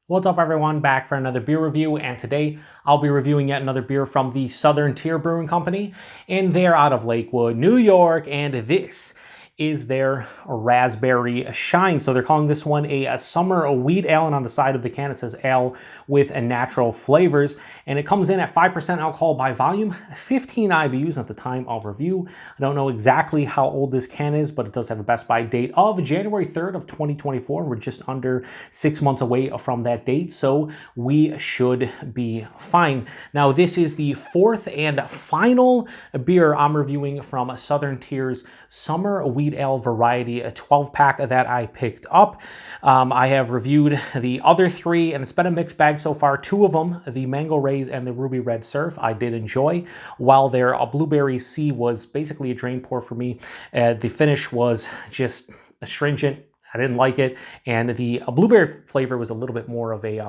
What's up, everyone? Back for another beer review, and today I'll be reviewing yet another beer from the Southern Tier Brewing Company, and they're out of Lakewood, New York, and this is their Raspberry Shine. So they're calling this one a summer wheat ale, and on the side of the can it says ale with natural flavors, and it comes in at 5% alcohol by volume, 15 IBUs at the time of review. I don't know exactly how old this can is, but it does have a best by date of January 3rd of 2024. We're just under 6 months away from that date, so we should be fine. Now, this is the fourth and final beer I'm reviewing from Southern Tier's Summer Wheat Ale Variety, a 12-pack that I picked up. I have reviewed the other three, and it's been a mixed bag so far. Two of them, the Mango Rays and the Ruby Red Surf, I did enjoy, while their Blueberry Sea was basically a drain pour for me. The finish was just astringent. I didn't like it, and the blueberry flavor was a little bit more of a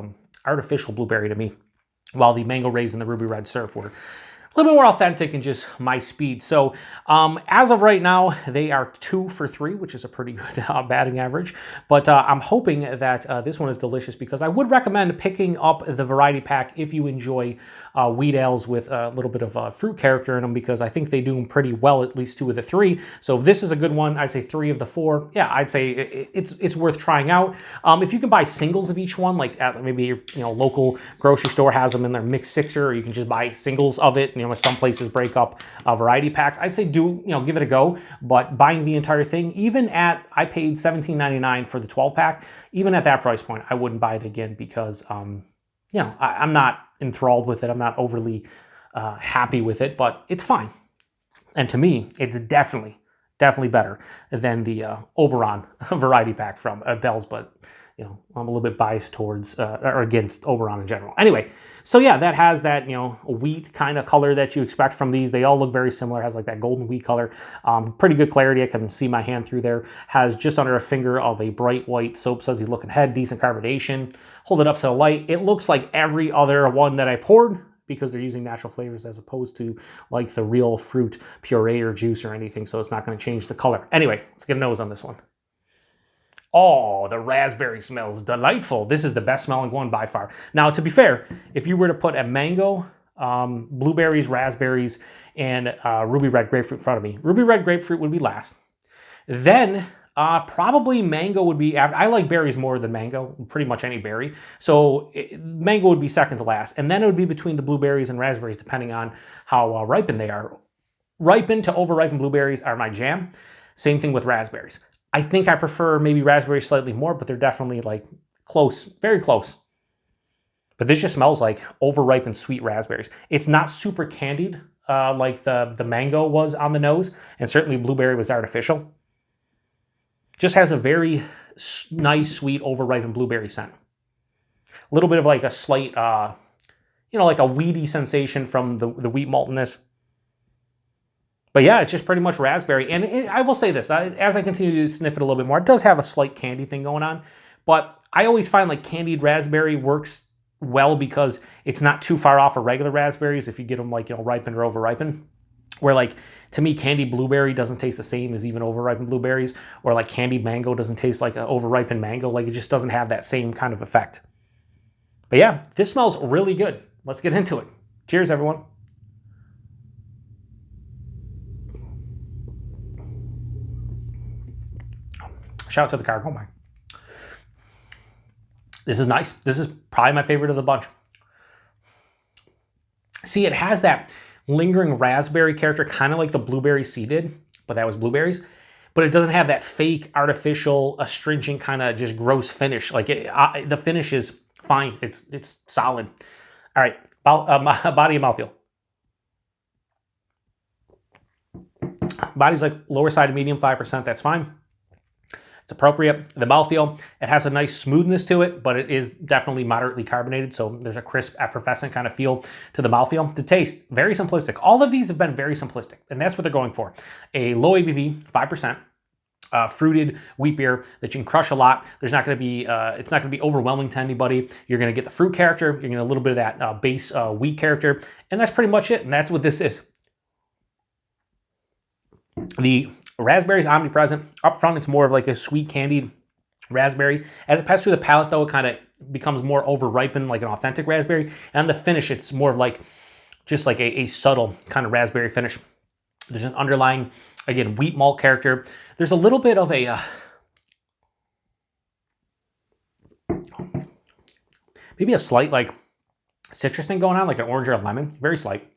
artificial blueberry to me, while the Mango Rays and the Ruby Red Surf were a little bit more authentic and just my speed. So as of right now, they are 2 for 3, which is a pretty good batting average. But I'm hoping that this one is delicious, because I would recommend picking up the variety pack if you enjoy wheat ales with a little bit of fruit character in them, because I think they do them pretty well, at least 2 of the 3. So if this is a good one, I'd say 3 of the 4. Yeah, I'd say it's worth trying out. If you can buy singles of each one, like at maybe your local grocery store has them in their mixed sixer, or you can just buy singles of it. Some places break up variety packs. I'd say give it a go. But buying the entire thing, even at, I paid $17.99 for the 12-pack, even at that price point, I wouldn't buy it again, because I'm not enthralled with it. I'm not overly happy with it, but it's fine. And to me, it's definitely better than the Oberon variety pack from Bell's, but I'm a little bit biased towards or against Oberon in general. Anyway, so yeah, that has that wheat kind of color that you expect from these. They all look very similar. It has like that golden wheat color. Pretty good clarity. I can see my hand through there. Has just under a finger of a bright white soap sudsy looking head. Decent carbonation. Hold it up to the light. It looks like every other one that I poured, because they're using natural flavors as opposed to like the real fruit puree or juice or anything. So it's not going to change the color. Anyway, let's get a nose on this one. Oh, the raspberry smells delightful. This is the best smelling one by far. Now, to be fair, if you were to put a mango, blueberries, raspberries, and ruby red grapefruit in front of me, ruby red grapefruit would be last. Then probably mango would be after. I like berries more than mango, pretty much any berry. So mango would be second to last. And then it would be between the blueberries and raspberries, depending on how ripened they are. Ripened to over-ripened blueberries are my jam. Same thing with raspberries. I think I prefer maybe raspberries slightly more, but they're definitely like close, very close. But this just smells like over-ripened sweet raspberries. It's not super candied like the mango was on the nose, and certainly blueberry was artificial. Just has a very nice, sweet, over-ripened blueberry scent. A little bit of like a slight, like a weedy sensation from the wheat maltiness. But yeah, it's just pretty much raspberry. And I will say this, as I continue to sniff it a little bit more, it does have a slight candy thing going on. But I always find like candied raspberry works well, because it's not too far off of regular raspberries if you get them like, ripened or over-ripened. Where like, to me, candied blueberry doesn't taste the same as even over-ripened blueberries. Or like candied mango doesn't taste like an over-ripened mango. Like, it just doesn't have that same kind of effect. But yeah, this smells really good. Let's get into it. Cheers, everyone. Shout out to the car. Oh my. This is nice. This is probably my favorite of the bunch. See, it has that lingering raspberry character, kind of like the Blueberry Sea did, but that was blueberries. But it doesn't have that fake, artificial, astringent kind of just gross finish. Like the finish is fine. It's solid. All right, body and mouthfeel. Body's like lower side of medium, 5%. That's fine. It's appropriate. The mouthfeel, it has a nice smoothness to it, but it is definitely moderately carbonated, so there's a crisp, effervescent kind of feel to the mouthfeel. The taste, very simplistic. All of these have been very simplistic, and that's what they're going for. A low ABV, 5%, fruited wheat beer that you can crush a lot. There's not going to be, it's not going to be overwhelming to anybody. You're going to get the fruit character. You're going to get a little bit of that base wheat character, and that's pretty much it, and that's what this is. The raspberry is omnipresent. Up front, it's more of like a sweet candied raspberry. As it passes through the palate, though, it kind of becomes more over-ripened, like an authentic raspberry. And the finish, it's more of like, just like a subtle kind of raspberry finish. There's an underlying, again, wheat malt character. There's a little bit of a, maybe a slight like citrus thing going on, like an orange or a lemon, very slight.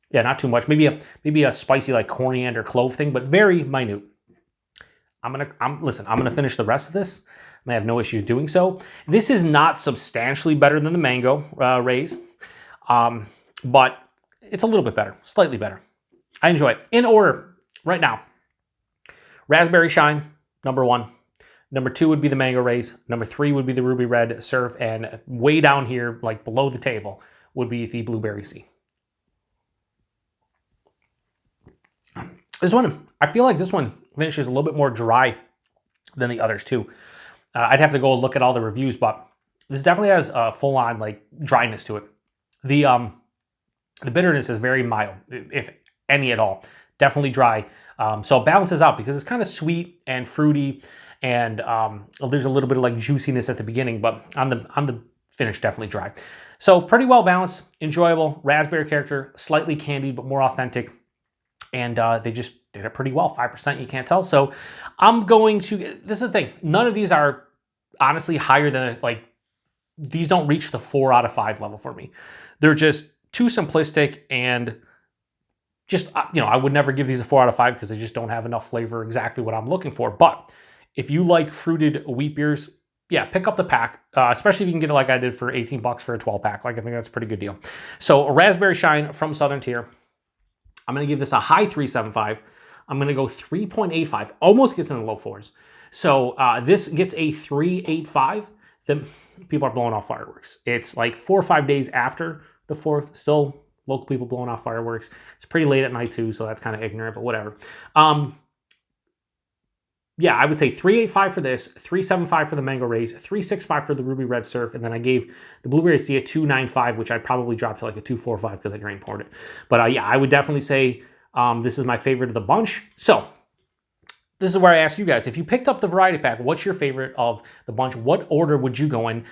Yeah, not too much. Maybe a spicy like coriander clove thing, but very minute. Listen, I'm gonna finish the rest of this. I have no issues doing so. This is not substantially better than the mango raise, but it's a little bit better, slightly better. I enjoy it. In order right now, raspberry shine, number 1. Number 2 would be the mango raise. Number 3 would be the ruby red surf, and way down here, like below the table, would be the blueberry sea. This one, I feel like this one finishes a little bit more dry than the others too. I'd have to go look at all the reviews, but this definitely has a full-on like dryness to it. The bitterness is very mild, if any at all. Definitely dry. So it balances out because it's kind of sweet and fruity, and there's a little bit of like juiciness at the beginning, but on the finish, definitely dry. So pretty well balanced, enjoyable, raspberry character, slightly candied, but more authentic. And they just did it pretty well. 5%, you can't tell. So I'm going to, this is the thing, none of these are honestly higher than, like, these don't reach the 4 out of 5 level for me. They're just too simplistic, and just, you know, I would never give these a 4 out of 5 because they just don't have enough flavor, exactly what I'm looking for. But if you like fruited wheat beers, yeah, pick up the pack, especially if you can get it like I did for 18 bucks for a 12 pack. Like, I think that's a pretty good deal. So a raspberry shine from Southern Tier. I'm going to give this a high 3.75. I'm going to go 3.85. Almost gets in the low 4s. So this gets a 3.85. Then people are blowing off fireworks. It's like 4 or 5 days after the 4th. Still local people blowing off fireworks. It's pretty late at night too, so that's kind of ignorant, but whatever. Yeah, I would say 3.85 for this, 3.75 for the mango raise, 3.65 for the ruby red surf, and then I gave the blueberry sea a 2.95, which I'd probably drop to like a 2.45 because I grain poured it. But yeah, I would definitely say this is my favorite of the bunch. So this is where I ask you guys, if you picked up the variety pack, what's your favorite of the bunch? What order would you go in?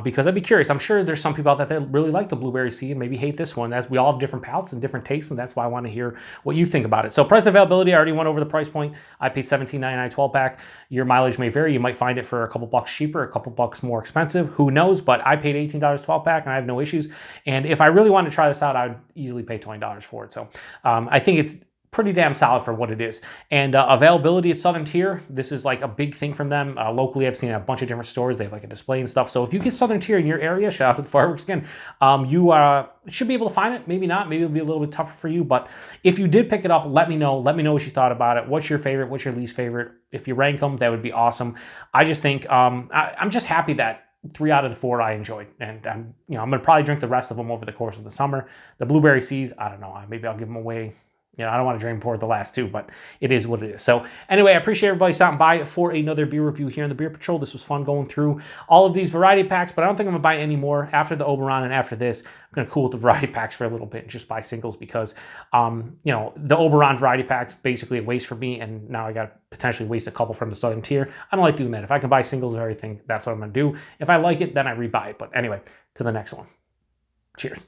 Because I'd be curious. I'm sure there's some people out there that really like the blueberry sea and maybe hate this one. As we all have different palates and different tastes, and that's why I want to hear what you think about it. So price availability, I already went over the price point. I paid $17.99 12 pack. Your mileage may vary. You might find it for a couple bucks cheaper, a couple bucks more expensive. Who knows? But I paid $18 12 pack, and I have no issues. And if I really wanted to try this out, I would easily pay $20 for it. So I think it's pretty damn solid for what it is. And availability at Southern Tier, this is like a big thing from them. Locally, I've seen a bunch of different stores. They have like a display and stuff. So if you get Southern Tier in your area, shout out to the fireworks again, you should be able to find it. Maybe not. Maybe it'll be a little bit tougher for you. But if you did pick it up, let me know. Let me know what you thought about it. What's your favorite? What's your least favorite? If you rank them, that would be awesome. I just think, I'm just happy that 3 out of the 4 I enjoyed, and I'm gonna probably drink the rest of them over the course of the summer. The blueberry seas, I don't know, maybe I'll give them away. I don't want to drain pour the last 2, but it is what it is. So anyway, I appreciate everybody stopping by for another beer review here in the Beer Patrol. This was fun going through all of these variety packs, but I don't think I'm gonna buy any more after the Oberon, and after this, I'm gonna cool with the variety packs for a little bit and just buy singles because, the Oberon variety pack's basically a waste for me, and now I got to potentially waste a couple from the Southern Tier. I don't like doing that. If I can buy singles of everything, that's what I'm gonna do. If I like it, then I rebuy it. But anyway, to the next one. Cheers.